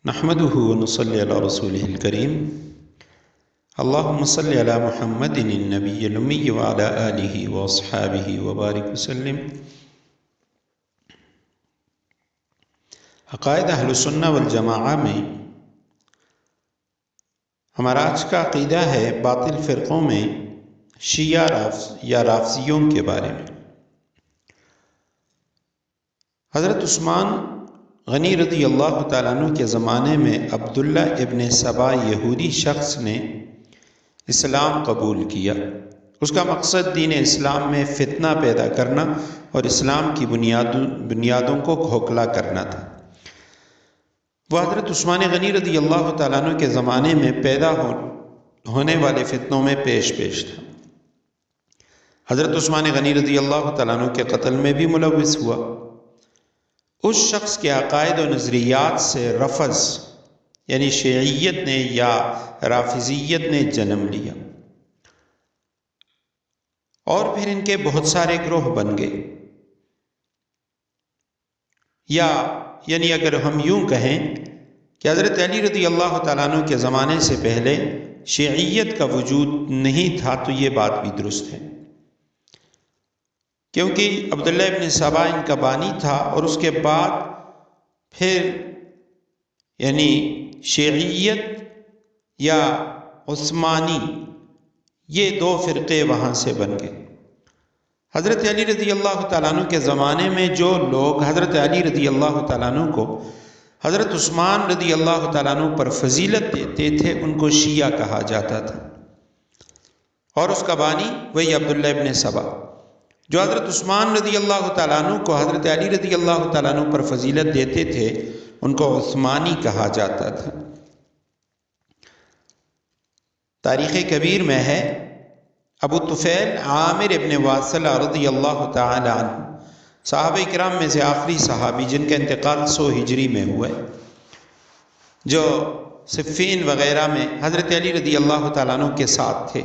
نحمده ونصلي على رسوله الكريم اللهم صل على محمد النبي الأمي وعلى آله وأصحابه وبارك وسلم۔ عقائد اہل سنہ والجماعہ میں ہمارا آج کا عقیدہ ہے باطل فرقوں میں شیعہ یا رافضیوں کے بارے میں۔ حضرت عثمان غنی رضی اللہ تعالیٰ عنہ کے زمانے میں عبداللہ ابن سبا یہودی شخص نے اسلام قبول کیا۔ اس کا مقصد دین اسلام میں فتنہ پیدا کرنا اور اسلام کی بنیادوں کو کھوکھلا کرنا تھا۔ وہ حضرت عثمان غنی رضی اللہ تعالیٰ عنہ کے زمانے میں پیدا ہونے والے فتنوں میں پیش تھا۔ حضرت عثمان غنی رضی اللہ تعالیٰ عنہ کے قتل میں بھی ملوث ہوا۔ اس شخص کے عقائد و نظریات سے رفض یعنی شیعیت نے یا رافضیت نے جنم لیا، اور پھر ان کے بہت سارے گروہ بن گئے، یعنی اگر ہم یوں کہیں کہ حضرت علی رضی اللہ تعالیٰ عنہ کے زمانے سے پہلے شیعیت کا وجود نہیں تھا تو یہ بات بھی درست ہے، کیونکہ عبداللہ ابن سبا ان کا بانی تھا، اور اس کے بعد پھر یعنی شیعیت یا عثمانی یہ دو فرقے وہاں سے بن گئے۔ حضرت علی رضی اللہ تعالیٰ عنہ کے زمانے میں جو لوگ حضرت علی رضی اللہ تعالیٰ عنہ کو حضرت عثمان رضی اللہ تعالیٰ عنہ پر فضیلت دیتے تھے ان کو شیعہ کہا جاتا تھا، اور اس کا بانی وہی عبداللہ ابن سبا۔ جو حضرت عثمان رضی اللہ تعالیٰ عنہ کو حضرت علی رضی اللہ تعالیٰ عنہ پر فضیلت دیتے تھے ان کو عثمانی کہا جاتا تھا۔ تاریخ کبیر میں ہے ابو طفیل عامر ابن واصلہ رضی اللہ تعالیٰ عنہ صحابہ کرام میں سے آخری صحابی جن کا انتقال 100 ہجری میں ہوا ہے، جو صفین وغیرہ میں حضرت علی رضی اللہ تعالیٰ عنہ کے ساتھ تھے۔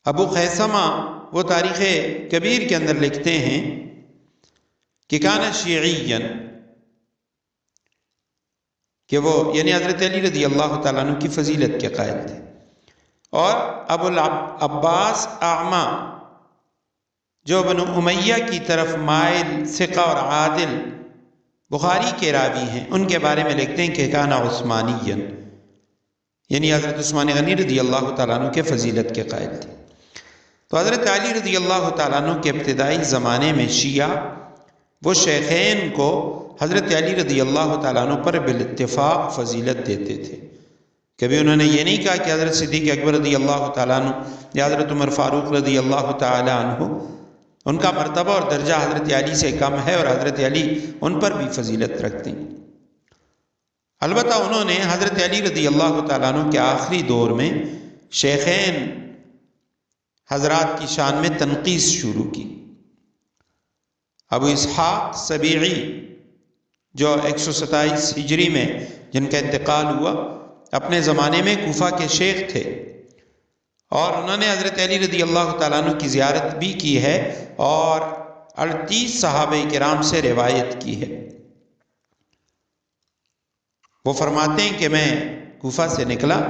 ابو خیثمہ وہ تاریخ کبیر کے اندر لکھتے ہیں کہ کانا شیعیاً، کہ وہ یعنی حضرت علی رضی اللہ تعالیٰ عنہ کی فضیلت کے قائل تھے، اور ابو العباس اعمہ جو بنو امیہ کی طرف مائل ثقہ اور عادل بخاری کے راوی ہیں، ان کے بارے میں لکھتے ہیں کہ کانا عثمانیاً، یعنی حضرت عثمان غنی رضی اللہ تعالیٰ عنہ کے فضیلت کے قائل تھے۔ تو حضرت علی رضی اللہ تعالیٰ عنہ کے ابتدائی زمانے میں شیعہ وہ شیخین کو حضرت علی رضی اللہ تعالیٰ عنہ پر بالاتفاق فضیلت دیتے تھے۔ کبھی انہوں نے یہ نہیں کہا کہ حضرت صدیق اکبر رضی اللہ تعالیٰ عنہ یا حضرت عمر فاروق رضی اللہ تعالیٰ عنہ ان کا مرتبہ اور درجہ حضرت علی سے کم ہے اور حضرت علی ان پر بھی فضیلت رکھتے ہیں۔ البتہ انہوں نے حضرت علی رضی اللہ تعالیٰ عنہ کے آخری دور میں شیخین حضرات کی شان میں تنقیص شروع کی۔ ابو اسحاق سبیعی جو 127 ہجری میں جن کا انتقال ہوا، اپنے زمانے میں کوفہ کے شیخ تھے، اور انہوں نے حضرت علی رضی اللہ تعالیٰ عنہ کی زیارت بھی کی ہے اور 38 صحابہ کرام سے روایت کی ہے۔ وہ فرماتے ہیں کہ میں کوفہ سے نکلا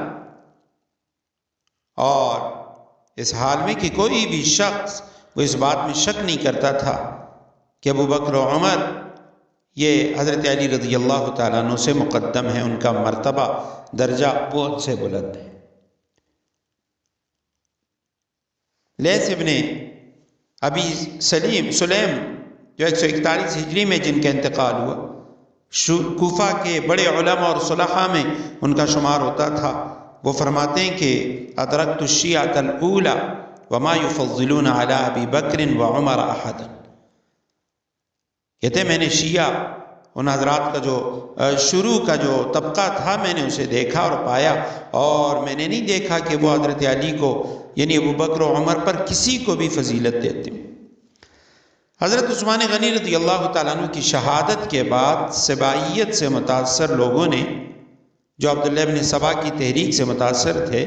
اور اس حال میں کہ کوئی بھی شخص وہ اس بات میں شک نہیں کرتا تھا کہ ابو بکر و عمر یہ حضرت علی رضی اللہ تعالیٰ عنہ سے مقدم ہے، ان کا مرتبہ درجہ بہت سے بلند ہے۔ لیث ابن ابی سلیم جو 141 ہجری میں جن کا انتقال ہوا، کوفہ کے بڑے علماء اور صلحاء میں ان کا شمار ہوتا تھا۔ وہ فرماتے ہیں کہ ادرکت الشیعۃ الاولی وما یفضلون علی ابی بکر وعمر احدا، کہتے ہیں میں نے شیعہ ان حضرات کا جو شروع کا جو طبقہ تھا میں نے اسے دیکھا اور پایا، اور میں نے نہیں دیکھا کہ وہ حضرت علی کو یعنی ابو بکر و عمر پر کسی کو بھی فضیلت دیتے ہیں۔ حضرت عثمان غنی رضی اللہ تعالیٰ عنہ کی شہادت کے بعد سبائیت سے متاثر لوگوں نے جو عبداللہ ابن سبا کی تحریک سے متاثر تھے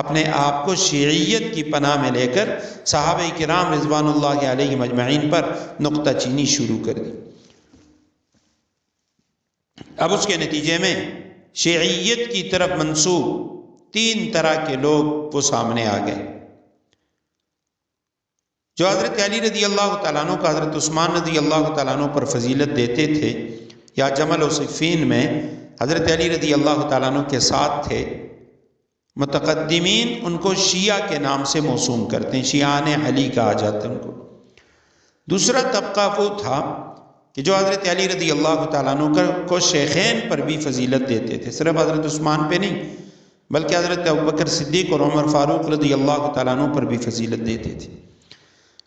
اپنے آپ کو شیعیت کی پناہ میں لے کر صحابہ کرام رضوان اللہ علیہم اجمعین پر نقطہ چینی شروع کر دی۔ اب اس کے نتیجے میں شیعیت کی طرف منسوب 3 طرح کے لوگ وہ سامنے آ گئے، جو حضرت علی رضی اللہ تعالیٰ عنہ کا حضرت عثمان رضی اللہ تعالیٰ عنہ پر فضیلت دیتے تھے، یا جمل و صفین میں حضرت علی رضی اللہ تعالیٰ عنہ کے ساتھ تھے۔ متقدمین ان کو شیعہ کے نام سے موسوم کرتے ہیں، شیعان علی کہا جاتا ہے ان کو۔ دوسرا طبقہ وہ تھا کہ جو حضرت علی رضی اللہ تعالیٰ عنہ کو شیخین پر بھی فضیلت دیتے تھے، صرف حضرت عثمان پہ نہیں بلکہ حضرت ابوبکر صدیق اور عمر فاروق رضی اللہ تعالیٰ عنہ پر بھی فضیلت دیتے تھے،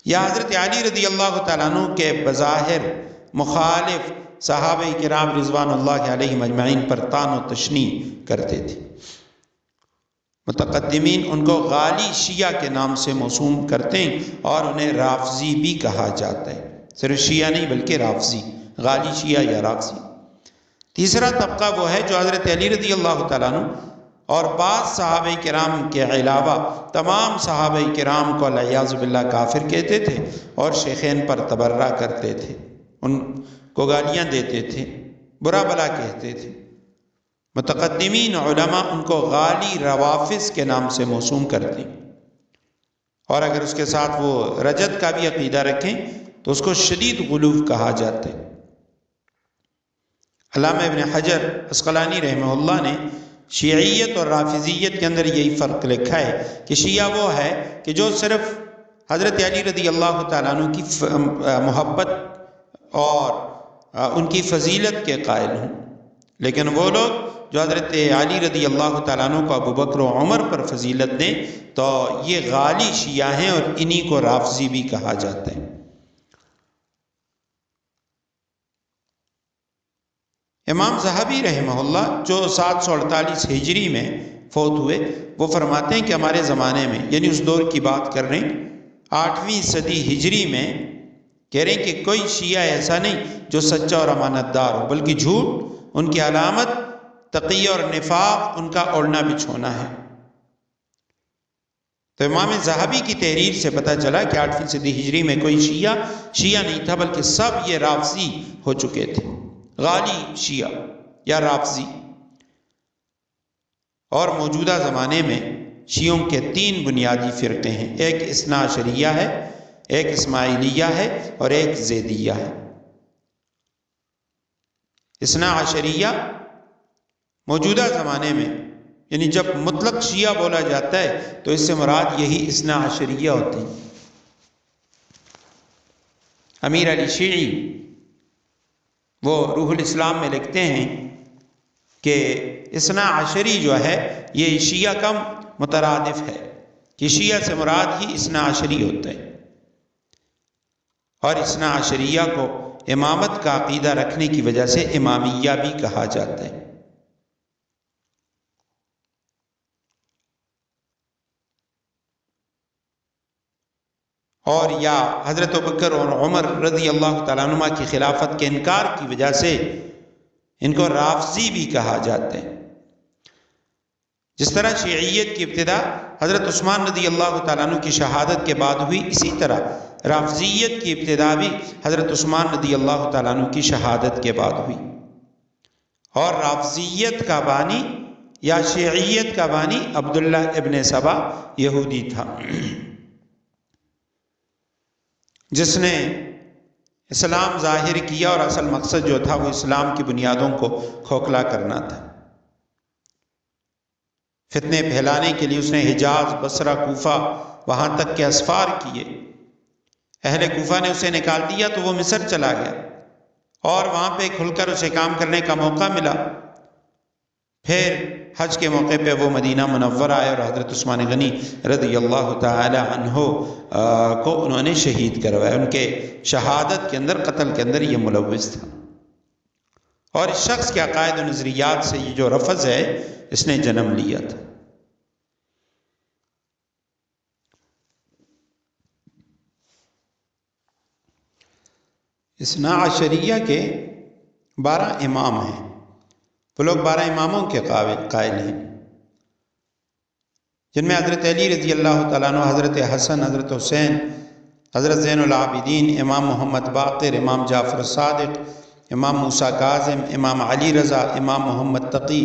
یا حضرت علی رضی اللہ تعالیٰ عنہ کے بظاہر مخالف صحابہ کرام رضوان اللہ علیہم اجمعین پر طعن و تشنیع کرتے تھے۔ متقدمین ان کو غالی شیعہ کے نام سے موسوم کرتے ہیں اور انہیں رافضی بھی کہا جاتا ہے، صرف شیعہ نہیں بلکہ رافضی، غالی شیعہ یا رافضی۔ تیسرا طبقہ وہ ہے جو حضرت علی رضی اللہ تعالیٰ عنہ اور بعض صحابہ کرام کے علاوہ تمام صحابہ کرام کو والعیاذ باللہ کافر کہتے تھے اور شیخین پر تبرہ کرتے تھے، ان کو گالیاں دیتے تھے، برا بلا کہتے تھے۔ متقدمین علماء ان کو غالی روافظ کے نام سے موسوم کرتے ہیں، اور اگر اس کے ساتھ وہ رجت کا بھی عقیدہ رکھیں تو اس کو شدید غلو کہا جاتا ہے۔ علامہ ابن حجر عسقلانی رحمہ اللہ نے شیعیت اور رافضیت کے اندر یہی فرق لکھا ہے کہ شیعہ وہ ہے کہ جو صرف حضرت علی رضی اللہ تعالیٰ عنہ کی محبت اور ان کی فضیلت کے قائل ہوں، لیکن وہ لوگ جو حضرت علی رضی اللہ تعالیٰ عنہ کو ابوبکر و عمر پر فضیلت دیں تو یہ غالی شیعہ ہیں اور انہی کو رافضی بھی کہا جاتا ہے۔ امام ذہبی رحمہ اللہ جو 748 ہجری میں فوت ہوئے، وہ فرماتے ہیں کہ ہمارے زمانے میں، یعنی اس دور کی بات کر رہے ہیں، 8ویں صدی ہجری میں، کہہ رہے ہیں کہ کوئی شیعہ ایسا نہیں جو سچا اور امانت دار ہو، بلکہ جھوٹ ان کی علامت، تقیہ اور نفاق ان کا اوڑھنا بچھونا ہے۔ تو امام ذہبی کی تحریر سے پتہ چلا کہ 8ویں صدی ہجری میں کوئی شیعہ نہیں تھا، بلکہ سب یہ رافضی ہو چکے تھے، غالی شیعہ یا رافضی۔ اور موجودہ زمانے میں شیعوں کے 3 بنیادی فرقے ہیں، ایک اثنا عشریہ ہے، ایک اسماعیلیہ ہے اور ایک زیدیہ ہے۔ اثنا عشریہ موجودہ زمانے میں، یعنی جب مطلق شیعہ بولا جاتا ہے تو اس سے مراد یہی اثنا عشریہ ہوتے ہیں۔ امیر علی شیعی وہ روح الاسلام میں لکھتے ہیں کہ اثنا عشری جو ہے یہ شیعہ کا مترادف ہے، کہ شیعہ سے مراد ہی اثنا عشری ہوتا ہے، اور اثنا عشریہ کو امامت کا عقیدہ رکھنے کی وجہ سے امامیہ بھی کہا جاتا ہے۔ اور یا حضرت ابوبکر اور عمر رضی اللہ تعالیٰ عنہ کی خلافت کے انکار کی وجہ سے ان کو رافضی بھی کہا جاتا ہے۔ جس طرح شیعیت کی ابتدا حضرت عثمان رضی اللہ تعالیٰ عنہ کی شہادت کے بعد ہوئی، اسی طرح رافضیت کی ابتدا بھی حضرت عثمان رضی اللہ تعالیٰ عنہ کی شہادت کے بعد ہوئی، اور رافضیت کا بانی یا شیعیت کا بانی عبداللہ ابن سبا یہودی تھا، جس نے اسلام ظاہر کیا اور اصل مقصد جو تھا وہ اسلام کی بنیادوں کو کھوکھلا کرنا تھا۔ فتنے پھیلانے کے لیے اس نے حجاز، بصرہ، کوفہ وہاں تک کے اسفار کیے۔ اہل کوفہ نے اسے نکال دیا تو وہ مصر چلا گیا اور وہاں پہ کھل کر اسے کام کرنے کا موقع ملا۔ پھر حج کے موقع پہ وہ مدینہ منورہ آئے اور حضرت عثمان غنی رضی اللہ تعالی عنہ کو انہوں نے شہید کروایا۔ ان کے شہادت کے اندر، قتل کے اندر یہ ملوث تھا، اور اس شخص کے عقائد و نظریات سے یہ جو رفض ہے اس نے جنم لیا تھا۔ اثنا عشریہ کے 12 امام ہیں، وہ لوگ 12 اماموں کے قائل ہیں، جن میں حضرت علی رضی اللہ تعالیٰ عنہ، حضرت حسن، حضرت حسین، حضرت زین العابدین، امام محمد باقر، امام جعفر الصادق، امام موسیٰ کاظم، امام علی رضا، امام محمد تقی،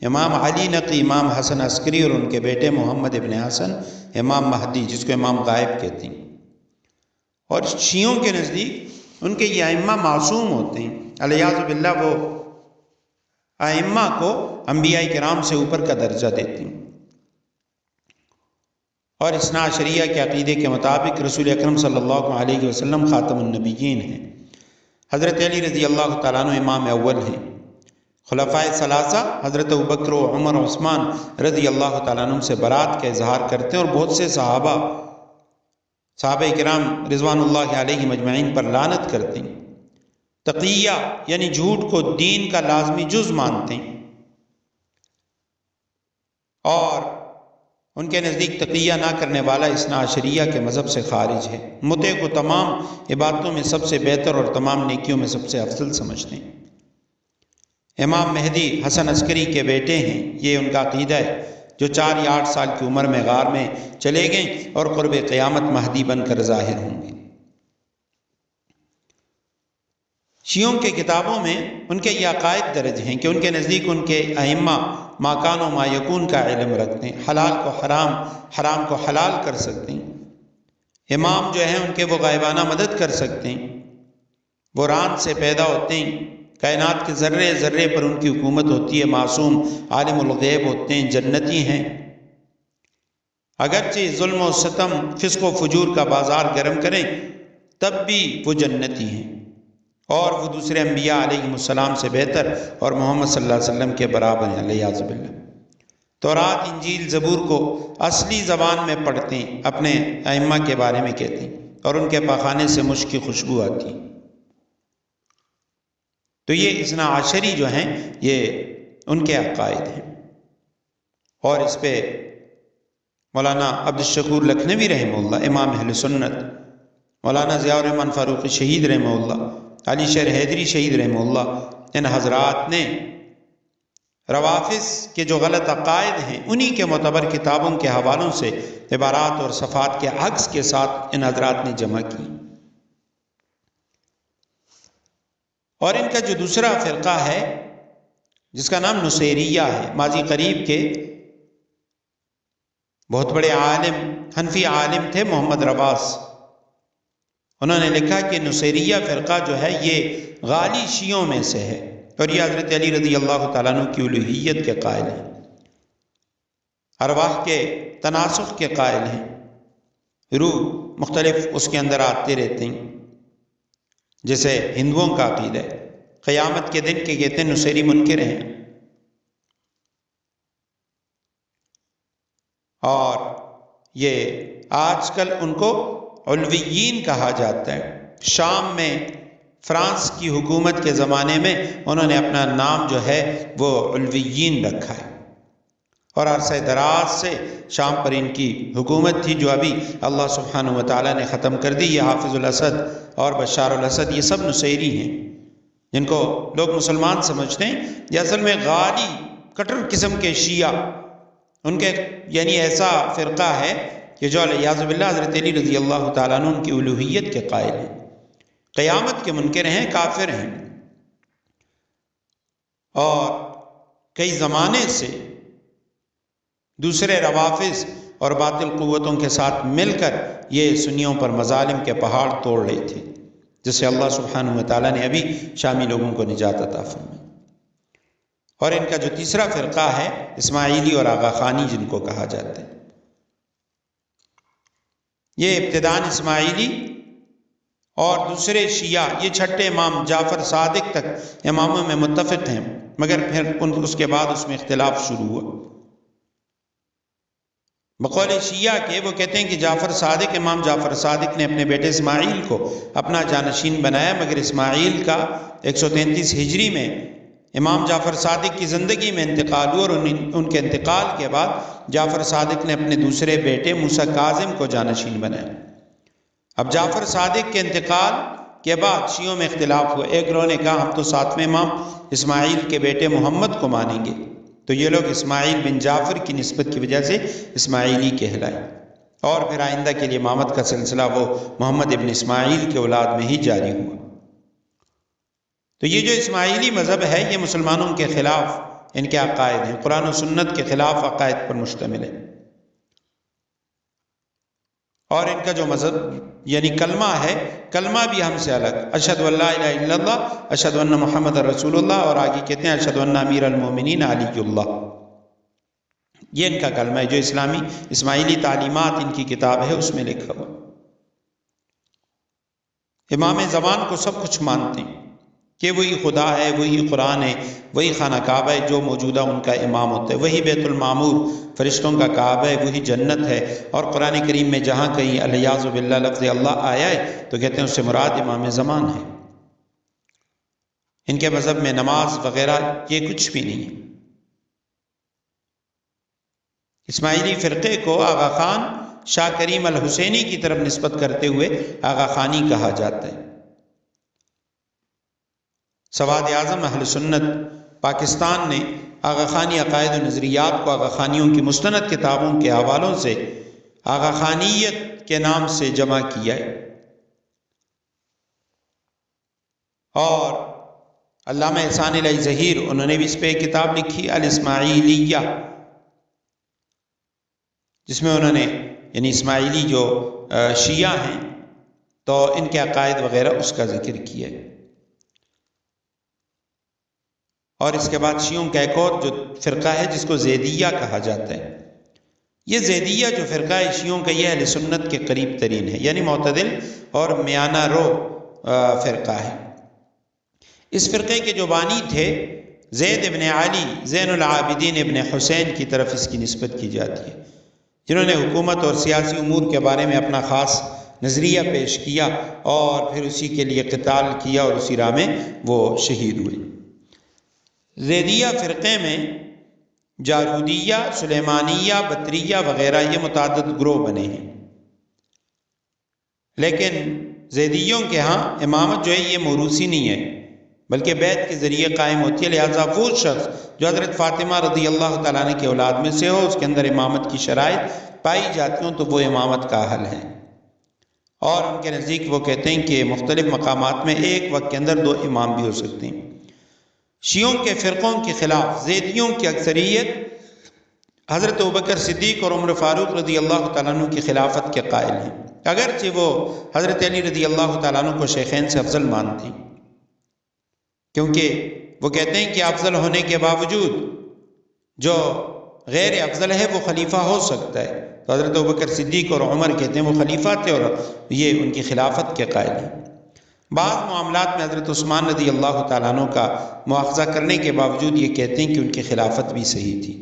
امام علی نقی، امام حسن عسکری اور ان کے بیٹے محمد ابن حسن، امام مہدی جس کو امام غائب کہتے ہیں۔ اور شیعوں کے نزدیک ان کے یہ ائمہ معصوم ہوتے ہیں، الیاذ باللہ، وہ ائمہ کو انبیاء کرام سے اوپر کا درجہ دیتے ہیں۔ اور اثنا عشریہ کے عقیدے کے مطابق رسول اکرم صلی اللہ علیہ وسلم خاتم النبیین ہیں۔ حضرت علی رضی اللہ تعالیٰ عنہ امام اول ہیں۔ خلفائے ثلاثہ حضرت ابوبکر و عمر و عثمان رضی اللہ تعالیٰ عنہ سے برات کا اظہار کرتے ہیں، اور بہت سے صحابہ کرام رضوان اللہ علیہ مجمعین پر لعنت کرتے ہیں۔ تقیہ یعنی جھوٹ کو دین کا لازمی جز مانتے ہیں، اور ان کے نزدیک تقیہ نہ کرنے والا اثنا عشریہ کے مذہب سے خارج ہے۔ متع کو تمام عبادتوں میں سب سے بہتر اور تمام نیکیوں میں سب سے افضل سمجھتے ہیں۔ امام مہدی حسن عسکری کے بیٹے ہیں، یہ ان کا عقیدہ ہے، جو 4 یا 8 سال کی عمر میں غار میں چلے گئے اور قرب قیامت مہدی بن کر ظاہر ہوں گے۔ شیعوں کے کتابوں میں ان کے یہ عقائد درج ہیں کہ ان کے نزدیک ان کے ائمہ ما کان و ما یکون کا علم رکھتے ہیں، حلال کو حرام، حرام کو حلال کر سکتے ہیں۔ امام جو ہیں ان کے وہ غائبانہ مدد کر سکتے ہیں، وہ ران سے پیدا ہوتے ہیں، کائنات کے ذرے ذرے پر ان کی حکومت ہوتی ہے، معصوم عالم الغیب ہوتے ہیں، جنتی ہیں۔ اگرچہ ظلم و ستم، فسق و فجور کا بازار گرم کریں تب بھی وہ جنتی ہیں، اور وہ دوسرے انبیاء علیہ السلام سے بہتر اور محمد صلی اللہ علیہ وسلم کے برابر ہیں، الیاذ باللہ۔ تورات، انجیل، زبور کو اصلی زبان میں پڑھتے ہیں، اپنے ائمہ کے بارے میں کہتے ہیں، اور ان کے پاخانے سے مشک کی خوشبو آتی ہے۔ تو یہ اثنا عشری جو ہیں یہ ان کے عقائد ہیں، اور اس پہ مولانا عبدالشکور لکھنوی رحمہ اللہ، امام اہل سنت، مولانا ضیاء الرحمن فاروقی شہید رحمہ اللہ، علی شیر حیدری شہید رحمہ اللہ، ان حضرات نے روافظ کے جو غلط عقائد ہیں انہی کے معتبر کتابوں کے حوالوں سے عبارات اور صفات کے عکس کے ساتھ ان حضرات نے جمع کی۔ اور ان کا جو دوسرا فرقہ ہے جس کا نام نصیریہ ہے، ماضی قریب کے بہت بڑے عالم، حنفی عالم تھے محمد رواس، انہوں نے لکھا کہ نصیریہ فرقہ جو ہے یہ غالی شیعوں میں سے ہے، اور یہ حضرت علی رضی اللہ تعالیٰ عنہ کی الوہیت کے قائل ہیں، ارواح کے تناسخ کے قائل ہیں، روح مختلف اس کے اندر آتے رہتے ہیں، جیسے ہندوؤں کا عقیدہ ہے۔ قیامت کے دن کے کہتے ہیں نصیری منکر ہیں، اور یہ آج کل ان کو علویین کہا جاتا ہے۔ شام میں فرانس کی حکومت کے زمانے میں انہوں نے اپنا نام جو ہے وہ علویین رکھا ہے، اور عرصہ دراز سے شام پر ان کی حکومت تھی، جو ابھی اللہ سبحانہ وتعالیٰ نے ختم کر دی۔ یہ حافظ الاسد اور بشار الاسد یہ سب نصیری ہیں، جن کو لوگ مسلمان سمجھتے ہیں، یہ اصل میں غالی کٹر قسم کے شیعہ، ان کے یعنی ایسا فرقہ ہے کہ جو الیاذ باللہ حضرت علی رضی اللہ تعالیٰ عنہ ان کی الوہیت کے قائل ہیں، قیامت کے منکر ہیں، کافر ہیں، اور کئی زمانے سے دوسرے روافظ اور باطل قوتوں کے ساتھ مل کر یہ سنیوں پر مظالم کے پہاڑ توڑ رہے تھے، جس سے اللہ سبحانہ وتعالیٰ نے ابھی شامی لوگوں کو نجات عطا فرمائی۔ اور ان کا جو تیسرا فرقہ ہے اسماعیلی اور آغا خانی جن کو کہا جاتا ہے، یہ ابتداءً اسماعیلی اور دوسرے شیعہ یہ چھٹے امام جعفر صادق تک اماموں میں متفق ہیں، مگر پھر اس کے بعد اس میں اختلاف شروع ہوا۔ بقول شیعہ کے وہ کہتے ہیں کہ جعفر صادق، امام جعفر صادق نے اپنے بیٹے اسماعیل کو اپنا جانشین بنایا، مگر اسماعیل کا 133 ہجری میں امام جعفر صادق کی زندگی میں انتقال ہوا، اور ان کے انتقال کے بعد جعفر صادق نے اپنے دوسرے بیٹے موسیٰ کاظم کو جانشین بنایا۔ اب جعفر صادق کے انتقال کے بعد شیعوں میں اختلاف ہوا، ایک گروہ نے کہا ہم تو 7ویں امام اسماعیل کے بیٹے محمد کو مانیں گے، تو یہ لوگ اسماعیل بن جعفر کی نسبت کی وجہ سے اسماعیلی کہلائے، اور پھر آئندہ کے لیے امامت کا سلسلہ وہ محمد ابن اسماعیل کے اولاد میں ہی جاری ہوا۔ تو یہ جو اسماعیلی مذہب ہے یہ مسلمانوں کے خلاف ان کے عقائد ہیں، قرآن و سنت کے خلاف عقائد پر مشتمل ہے۔ اور ان کا جو مذہب یعنی کلمہ ہے، کلمہ بھی ہم سے الگ، اشہد ان لا الہ الا اللہ، اشہد ان محمد رسول اللہ، اور آگے کہتے ہیں اشہد ان امیر المومنین علی اللہ۔ یہ ان کا کلمہ ہے جو اسماعیلی تعلیمات ان کی کتاب ہے اس میں لکھا ہوا۔ امام زمان کو سب کچھ مانتے ہیں کہ وہی خدا ہے، وہی قرآن ہے، وہی خانہ کعبہ ہے جو موجودہ ان کا امام ہوتا ہے، وہی بیت المعمور فرشتوں کا کعبہ ہے، وہی جنت ہے، اور قرآن کریم میں جہاں کہیں الیاذ باللہ لفظ اللہ آیا ہے تو کہتے ہیں اس سے مراد امام زمان ہے۔ ان کے مذہب میں نماز وغیرہ یہ کچھ بھی نہیں ہے۔ اسماعیلی فرقے کو آغا خان شاہ کریم الحسینی کی طرف نسبت کرتے ہوئے آغا خانی کہا جاتا ہے۔ سواد اعظم اہل سنت پاکستان نے آغا خانی عقائد و نظریات کو آغا خانیوں کی مستند کتابوں کے حوالوں سے آغا خانیت کے نام سے جمع کیا ہے، اور علامہ احسان الہی ظہیر انہوں نے بھی اس پہ ایک کتاب لکھی الاسماعیلیہ، جس میں انہوں نے یعنی اسماعیلی جو شیعہ ہیں تو ان کے عقائد وغیرہ اس کا ذکر کیا ہے۔ اور اس کے بعد شیعوں کا ایک اور جو فرقہ ہے جس کو زیدیہ کہا جاتا ہے، یہ زیدیہ جو فرقہ ہے شیعوں کا یہ اہل سنت کے قریب ترین ہے، یعنی معتدل اور میانہ رو فرقہ ہے۔ اس فرقے کے جو بانی تھے زید ابن علی زین العابدین ابن حسین کی طرف اس کی نسبت کی جاتی ہے، جنہوں نے حکومت اور سیاسی امور کے بارے میں اپنا خاص نظریہ پیش کیا اور پھر اسی کے لیے قتال کیا اور اسی راہ میں وہ شہید ہوئے۔ زیدیہ فرقے میں جارودیہ، سلیمانیہ، بطریہ وغیرہ یہ متعدد گروہ بنے ہیں، لیکن زیدیوں کے ہاں امامت جو ہے یہ موروثی نہیں ہے بلکہ بیعت کے ذریعے قائم ہوتی ہے، لہٰذا وہ شخص جو حضرت فاطمہ رضی اللہ تعالیٰ عنہ کے اولاد میں سے ہو اس کے اندر امامت کی شرائط پائی جاتی ہوں تو وہ امامت کا اہل ہے۔ اور ان کے نزدیک وہ کہتے ہیں کہ مختلف مقامات میں ایک وقت کے اندر 2 امام بھی ہو سکتے ہیں۔ شیعوں کے فرقوں کے خلاف زیدیوں کی اکثریت حضرت ابوبکر صدیق اور عمر فاروق رضی اللہ تعالیٰ عنہ کی خلافت کے قائل ہیں، اگرچہ وہ حضرت علی رضی اللہ تعالیٰ عنہ کو شیخین سے افضل مانتے ہیں، کیونکہ وہ کہتے ہیں کہ افضل ہونے کے باوجود جو غیر افضل ہے وہ خلیفہ ہو سکتا ہے، تو حضرت ابوبکر صدیق اور عمر کہتے ہیں وہ خلیفہ تھے اور یہ ان کی خلافت کے قائل ہیں۔ بعض معاملات میں حضرت عثمان رضی اللہ تعالیٰ عنہ کا مواخذہ کرنے کے باوجود یہ کہتے ہیں کہ ان کی خلافت بھی صحیح تھی۔